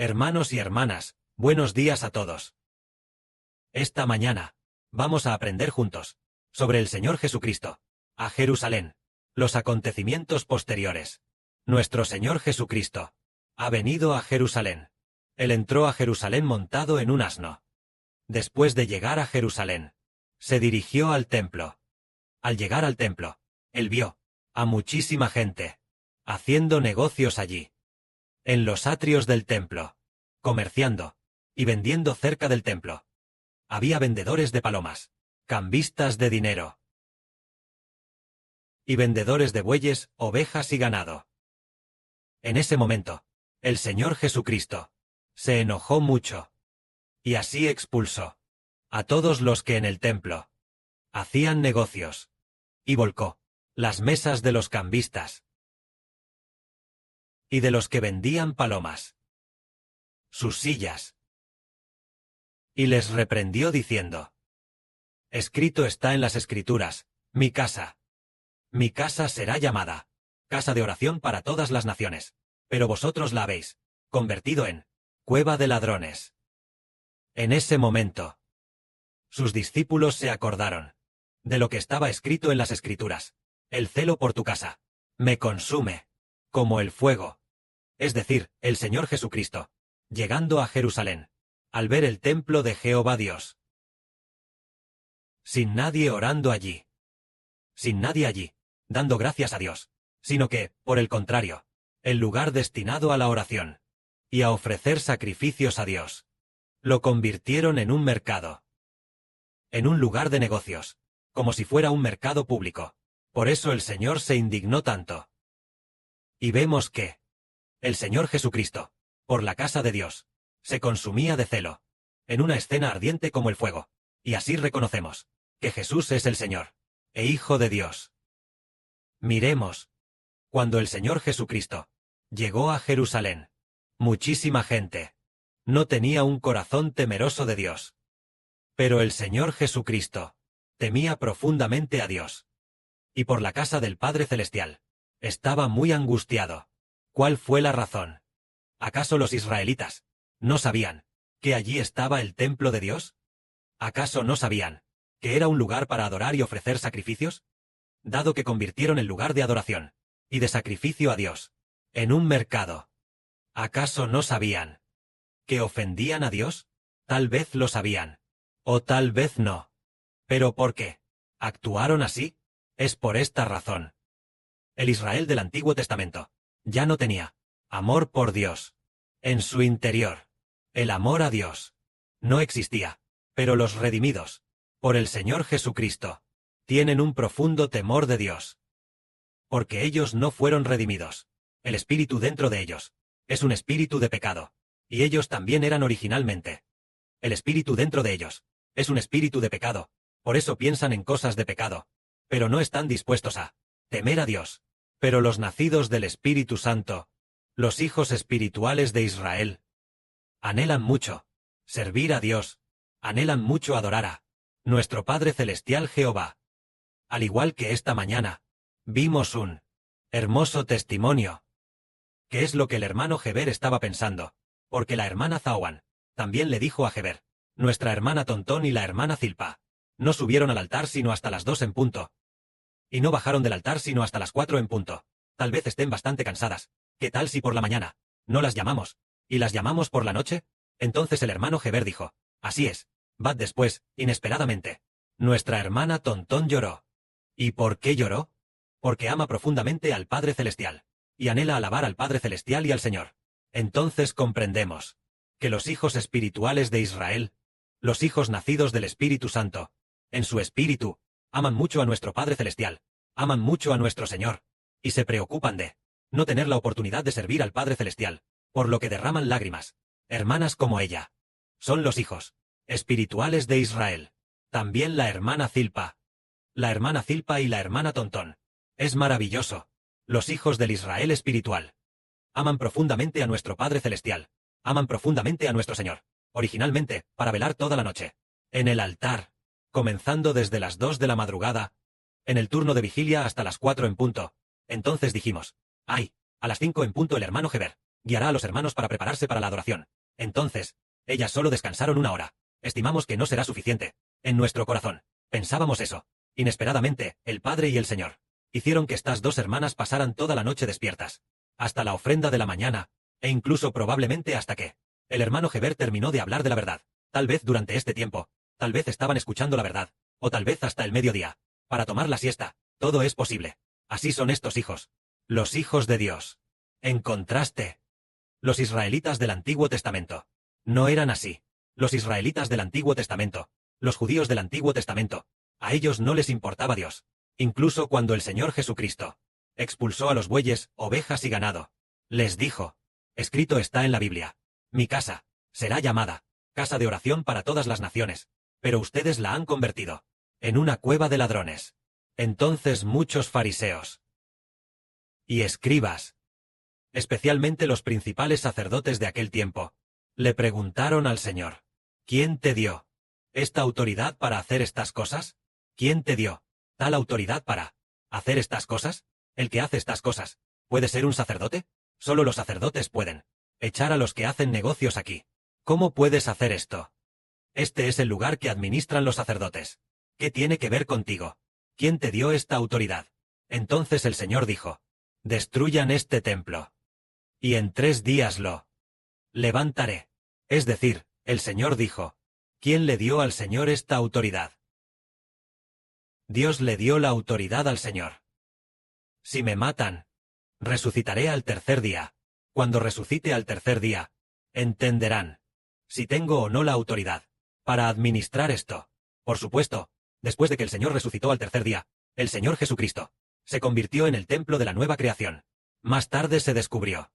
Hermanos y hermanas, buenos días a todos. Esta mañana, vamos a aprender juntos sobre el Señor Jesucristo, a Jerusalén, los acontecimientos posteriores. Nuestro Señor Jesucristo ha venido a Jerusalén. Él entró a Jerusalén montado en un asno. Después de llegar a Jerusalén, se dirigió al templo. Al llegar al templo, él vio a muchísima gente haciendo negocios allí, en los atrios del templo, comerciando y vendiendo cerca del templo. Había vendedores de palomas, cambistas de dinero y vendedores de bueyes, ovejas y ganado. En ese momento, el Señor Jesucristo se enojó mucho y así expulsó a todos los que en el templo hacían negocios y volcó las mesas de los cambistas y de los que vendían palomas, sus sillas, y les reprendió diciendo: escrito está en las Escrituras, mi casa será llamada casa de oración para todas las naciones, pero vosotros la habéis convertido en cueva de ladrones. En ese momento, sus discípulos se acordaron de lo que estaba escrito en las Escrituras: el celo por tu casa me consume como el fuego. Es decir, el Señor Jesucristo, llegando a Jerusalén, al ver el templo de Jehová Dios, sin nadie orando allí, sin nadie allí, dando gracias a Dios, sino que, por el contrario, el lugar destinado a la oración y a ofrecer sacrificios a Dios, lo convirtieron en un mercado, en un lugar de negocios, como si fuera un mercado público. Por eso el Señor se indignó tanto. Y vemos que el Señor Jesucristo, por la casa de Dios, se consumía de celo, en una escena ardiente como el fuego, y así reconocemos que Jesús es el Señor, e Hijo de Dios. Miremos, cuando el Señor Jesucristo llegó a Jerusalén, muchísima gente no tenía un corazón temeroso de Dios. Pero el Señor Jesucristo temía profundamente a Dios. Y por la casa del Padre Celestial estaba muy angustiado. ¿Cuál fue la razón? ¿Acaso los israelitas no sabían que allí estaba el templo de Dios? ¿Acaso no sabían que era un lugar para adorar y ofrecer sacrificios? Dado que convirtieron el lugar de adoración y de sacrificio a Dios en un mercado, ¿acaso no sabían que ofendían a Dios? Tal vez lo sabían, o tal vez no. ¿Pero por qué actuaron así? Es por esta razón. El Israel del Antiguo Testamento ya no tenía amor por Dios. En su interior, el amor a Dios no existía, pero los redimidos por el Señor Jesucristo tienen un profundo temor de Dios. Porque ellos no fueron redimidos. El espíritu dentro de ellos es un espíritu de pecado, y ellos también eran originalmente. El espíritu dentro de ellos es un espíritu de pecado, por eso piensan en cosas de pecado, pero no están dispuestos a temer a Dios. Pero los nacidos del Espíritu Santo, los hijos espirituales de Israel, anhelan mucho servir a Dios, anhelan mucho adorar a nuestro Padre Celestial Jehová. Al igual que esta mañana, vimos un hermoso testimonio. ¿Qué es lo que el hermano Heber estaba pensando? Porque la hermana Zawan también le dijo a Heber: nuestra hermana Tontón y la hermana Zilpa no subieron al altar sino hasta las 2 en punto. Y no bajaron del altar sino hasta las 4 en punto. Tal vez estén bastante cansadas. ¿Qué tal si por la mañana no las llamamos, y las llamamos por la noche? Entonces el hermano Heber dijo: así es. Vad después, inesperadamente, nuestra hermana Tontón lloró. ¿Y por qué lloró? Porque ama profundamente al Padre Celestial, y anhela alabar al Padre Celestial y al Señor. Entonces comprendemos que los hijos espirituales de Israel, los hijos nacidos del Espíritu Santo, en su espíritu, aman mucho a nuestro Padre Celestial, aman mucho a nuestro Señor, y se preocupan de no tener la oportunidad de servir al Padre Celestial, por lo que derraman lágrimas. Hermanas como ella son los hijos espirituales de Israel. También la hermana Zilpa y la hermana Tontón. Es maravilloso. Los hijos del Israel espiritual aman profundamente a nuestro Padre Celestial, aman profundamente a nuestro Señor, originalmente, para velar toda la noche en el altar, comenzando desde las 2 de la madrugada, en el turno de vigilia hasta las 4 en punto. Entonces dijimos: ay, a las 5 en punto el hermano Heber guiará a los hermanos para prepararse para la adoración. Entonces, ellas solo descansaron 1 hora. Estimamos que no será suficiente. En nuestro corazón, pensábamos eso. Inesperadamente, el Padre y el Señor hicieron que estas 2 hermanas pasaran toda la noche despiertas, hasta la ofrenda de la mañana, e incluso probablemente hasta que el hermano Heber terminó de hablar de la verdad. Tal vez durante este tiempo, tal vez estaban escuchando la verdad, o tal vez hasta el mediodía, para tomar la siesta. Todo es posible. Así son estos hijos. Los hijos de Dios. En contraste, los israelitas del Antiguo Testamento no eran así. Los israelitas del Antiguo Testamento, los judíos del Antiguo Testamento, a ellos no les importaba Dios. Incluso cuando el Señor Jesucristo expulsó a los bueyes, ovejas y ganado, les dijo: escrito está en la Biblia, mi casa será llamada casa de oración para todas las naciones, pero ustedes la han convertido en una cueva de ladrones. Entonces muchos fariseos y escribas, especialmente los principales sacerdotes de aquel tiempo, le preguntaron al Señor: ¿quién te dio esta autoridad para hacer estas cosas? ¿Quién te dio tal autoridad para hacer estas cosas? ¿El que hace estas cosas puede ser un sacerdote? Solo los sacerdotes pueden echar a los que hacen negocios aquí. ¿Cómo puedes hacer esto? Este es el lugar que administran los sacerdotes. ¿Qué tiene que ver contigo? ¿Quién te dio esta autoridad? Entonces el Señor dijo: destruyan este templo, y en 3 días lo levantaré. Es decir, el Señor dijo: ¿quién le dio al Señor esta autoridad? Dios le dio la autoridad al Señor. Si me matan, resucitaré al 3er día. Cuando resucite al 3er día, entenderán si tengo o no la autoridad para administrar esto. Por supuesto, después de que el Señor resucitó al 3er día, el Señor Jesucristo se convirtió en el templo de la nueva creación. Más tarde se descubrió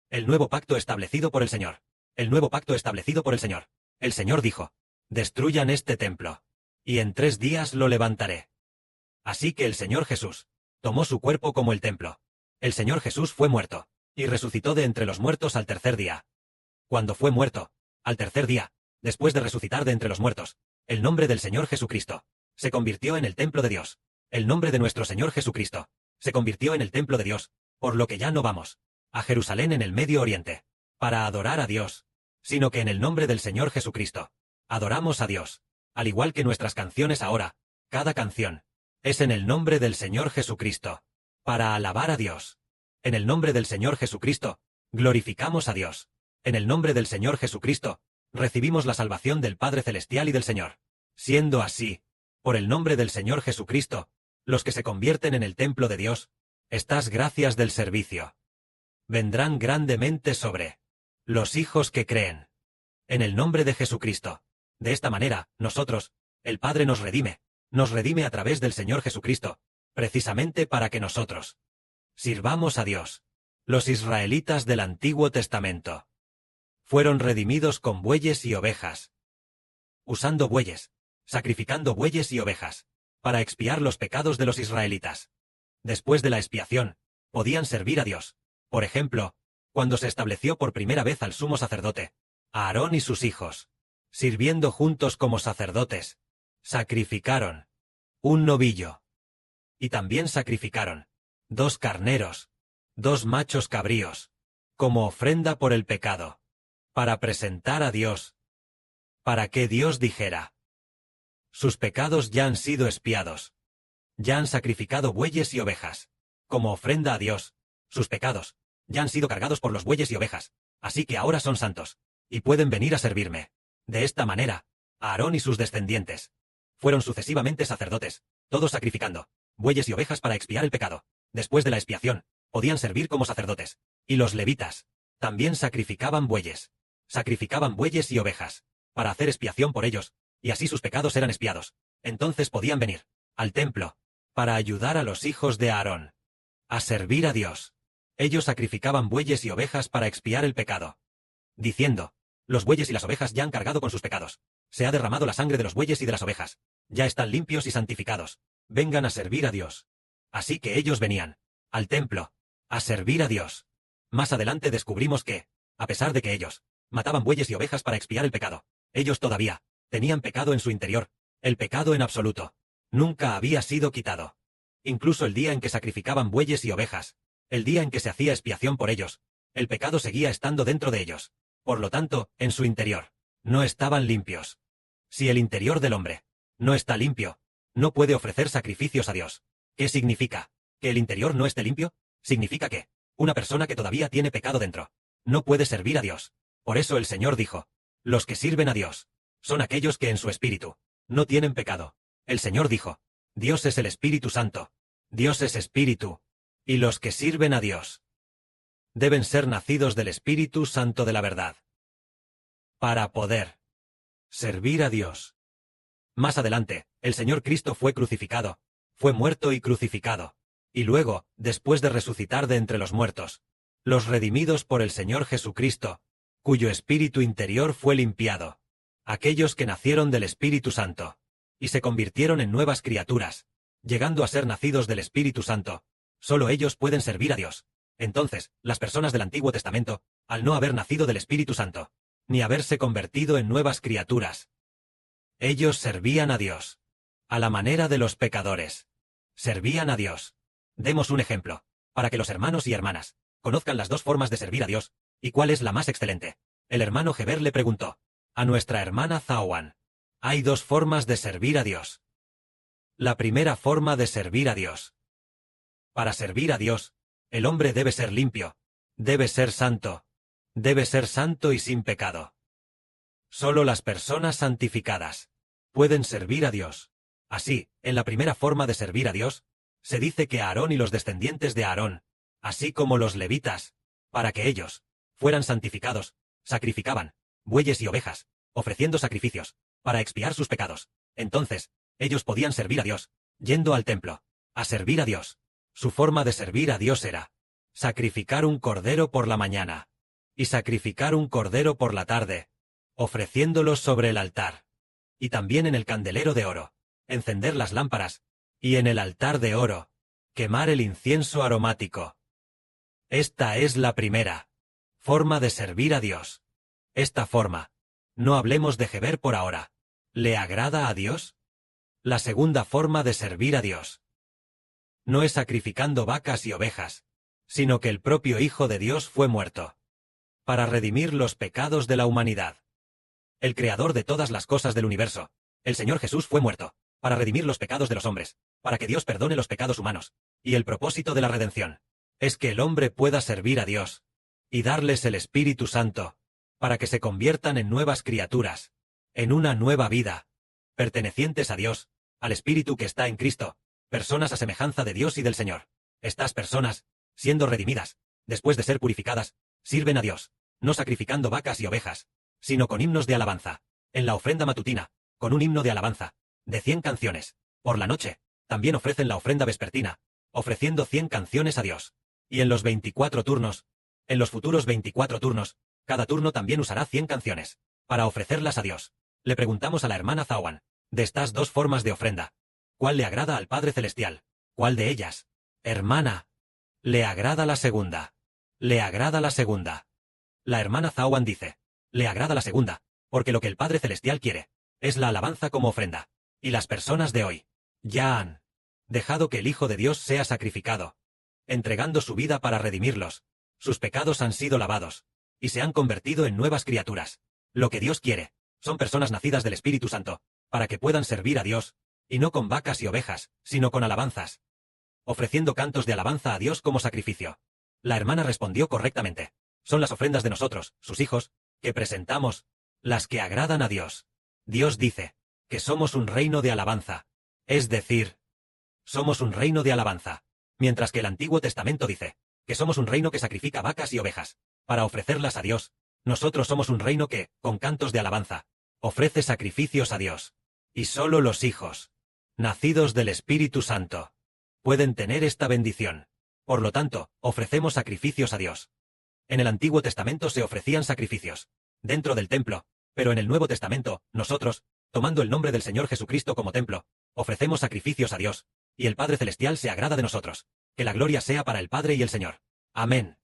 el nuevo pacto establecido por el Señor. El nuevo pacto establecido por el Señor. El Señor dijo: destruyan este templo, y en 3 días lo levantaré. Así que el Señor Jesús tomó su cuerpo como el templo. El Señor Jesús fue muerto, y resucitó de entre los muertos al 3er día. Cuando fue muerto, al 3er día, después de resucitar de entre los muertos, el nombre del Señor Jesucristo se convirtió en el templo de Dios. El nombre de nuestro Señor Jesucristo se convirtió en el templo de Dios, por lo que ya no vamos a Jerusalén en el Medio Oriente para adorar a Dios, sino que en el nombre del Señor Jesucristo adoramos a Dios. Al igual que nuestras canciones ahora, cada canción es en el nombre del Señor Jesucristo, para alabar a Dios. En el nombre del Señor Jesucristo glorificamos a Dios. En el nombre del Señor Jesucristo recibimos la salvación del Padre Celestial y del Señor. Siendo así, por el nombre del Señor Jesucristo, los que se convierten en el templo de Dios, estas gracias del servicio vendrán grandemente sobre los hijos que creen en el nombre de Jesucristo. De esta manera, nosotros, el Padre nos redime a través del Señor Jesucristo, precisamente para que nosotros sirvamos a Dios. Los israelitas del Antiguo Testamento fueron redimidos con bueyes y ovejas, usando bueyes, sacrificando bueyes y ovejas, para expiar los pecados de los israelitas. Después de la expiación, podían servir a Dios. Por ejemplo, cuando se estableció por primera vez al sumo sacerdote, a Aarón y sus hijos, sirviendo juntos como sacerdotes, sacrificaron un novillo. Y también sacrificaron 2 carneros, 2 machos cabríos, como ofrenda por el pecado, para presentar a Dios, para que Dios dijera: sus pecados ya han sido expiados. Ya han sacrificado bueyes y ovejas, como ofrenda a Dios. Sus pecados ya han sido cargados por los bueyes y ovejas, así que ahora son santos, y pueden venir a servirme. De esta manera, Aarón y sus descendientes fueron sucesivamente sacerdotes, todos sacrificando bueyes y ovejas para expiar el pecado. Después de la expiación, podían servir como sacerdotes. Y los levitas también sacrificaban bueyes y ovejas, para hacer expiación por ellos, y así sus pecados eran expiados. Entonces podían venir al templo para ayudar a los hijos de Aarón a servir a Dios. Ellos sacrificaban bueyes y ovejas para expiar el pecado, diciendo: los bueyes y las ovejas ya han cargado con sus pecados. Se ha derramado la sangre de los bueyes y de las ovejas. Ya están limpios y santificados. Vengan a servir a Dios. Así que ellos venían al templo a servir a Dios. Más adelante descubrimos que, a pesar de que ellos mataban bueyes y ovejas para expiar el pecado, ellos todavía tenían pecado en su interior. El pecado en absoluto nunca había sido quitado. Incluso el día en que sacrificaban bueyes y ovejas, el día en que se hacía expiación por ellos, El pecado seguía estando dentro de ellos. Por lo tanto, en su interior, no estaban limpios. Si el interior del hombre no está limpio, no puede ofrecer sacrificios a Dios. ¿Qué significa? ¿Que el interior no esté limpio? Significa que una persona que todavía tiene pecado dentro no puede servir a Dios. Por eso el Señor dijo, los que sirven a Dios son aquellos que en su espíritu no tienen pecado. El Señor dijo, Dios es el Espíritu Santo. Dios es Espíritu. Y los que sirven a Dios deben ser nacidos del Espíritu Santo de la verdad. Para poder servir a Dios. Más adelante, el Señor Cristo fue crucificado, fue muerto y crucificado. Y luego, después de resucitar de entre los muertos, los redimidos por el Señor Jesucristo, cuyo espíritu interior fue limpiado, aquellos que nacieron del Espíritu Santo, y se convirtieron en nuevas criaturas, llegando a ser nacidos del Espíritu Santo, solo ellos pueden servir a Dios. Entonces, las personas del Antiguo Testamento, al no haber nacido del Espíritu Santo, ni haberse convertido en nuevas criaturas, ellos servían a Dios, a la manera de los pecadores. Servían a Dios. Demos un ejemplo, para que los hermanos y hermanas conozcan las dos formas de servir a Dios, y cuál es la más excelente. El hermano Heber le preguntó a nuestra hermana Zawan, hay dos formas de servir a Dios. La primera forma de servir a Dios. Para servir a Dios, el hombre debe ser limpio, debe ser santo y sin pecado. Solo las personas santificadas pueden servir a Dios. Así, en la primera forma de servir a Dios, se dice que Aarón y los descendientes de Aarón, así como los levitas, para que ellos fueran santificados, sacrificaban bueyes y ovejas, ofreciendo sacrificios, para expiar sus pecados. Entonces, ellos podían servir a Dios, yendo al templo, a servir a Dios. Su forma de servir a Dios era sacrificar un cordero por la mañana, y sacrificar un cordero por la tarde, ofreciéndolos sobre el altar, y también en el candelero de oro, encender las lámparas, y en el altar de oro, quemar el incienso aromático. Esta es la primera forma de servir a Dios. Esta forma, no hablemos de Heber por ahora, ¿le agrada a Dios? La segunda forma de servir a Dios no es sacrificando vacas y ovejas, sino que el propio Hijo de Dios fue muerto para redimir los pecados de la humanidad. El creador de todas las cosas del universo, el Señor Jesús fue muerto para redimir los pecados de los hombres, para que Dios perdone los pecados humanos, y el propósito de la redención es que el hombre pueda servir a Dios y darles el Espíritu Santo, para que se conviertan en nuevas criaturas, en una nueva vida, pertenecientes a Dios, al Espíritu que está en Cristo, personas a semejanza de Dios y del Señor. Estas personas, siendo redimidas, después de ser purificadas, sirven a Dios, no sacrificando vacas y ovejas, sino con himnos de alabanza, en la ofrenda matutina, con un himno de alabanza, de 100 canciones. Por la noche, también ofrecen la ofrenda vespertina, ofreciendo 100 canciones a Dios. Y en los 24 turnos, en los futuros 24 turnos, cada turno también usará 100 canciones, para ofrecerlas a Dios. Le preguntamos a la hermana Zawan, de estas dos formas de ofrenda, ¿cuál le agrada al Padre Celestial? ¿Cuál de ellas? Hermana, le agrada la segunda. Le agrada la segunda. La hermana Zawan dice, le agrada la segunda, porque lo que el Padre Celestial quiere es la alabanza como ofrenda. Y las personas de hoy ya han dejado que el Hijo de Dios sea sacrificado, entregando su vida para redimirlos. Sus pecados han sido lavados, y se han convertido en nuevas criaturas. Lo que Dios quiere son personas nacidas del Espíritu Santo, para que puedan servir a Dios, y no con vacas y ovejas, sino con alabanzas, ofreciendo cantos de alabanza a Dios como sacrificio. La hermana respondió correctamente. Son las ofrendas de nosotros, sus hijos, que presentamos, las que agradan a Dios. Dios dice que somos un reino de alabanza, es decir, somos un reino de alabanza, mientras que el Antiguo Testamento dice que somos un reino que sacrifica vacas y ovejas, para ofrecerlas a Dios. Nosotros somos un reino que, con cantos de alabanza, ofrece sacrificios a Dios. Y solo los hijos, nacidos del Espíritu Santo, pueden tener esta bendición. Por lo tanto, ofrecemos sacrificios a Dios. En el Antiguo Testamento se ofrecían sacrificios dentro del templo, pero en el Nuevo Testamento, nosotros, tomando el nombre del Señor Jesucristo como templo, ofrecemos sacrificios a Dios, y el Padre Celestial se agrada de nosotros. Que la gloria sea para el Padre y el Señor. Amén.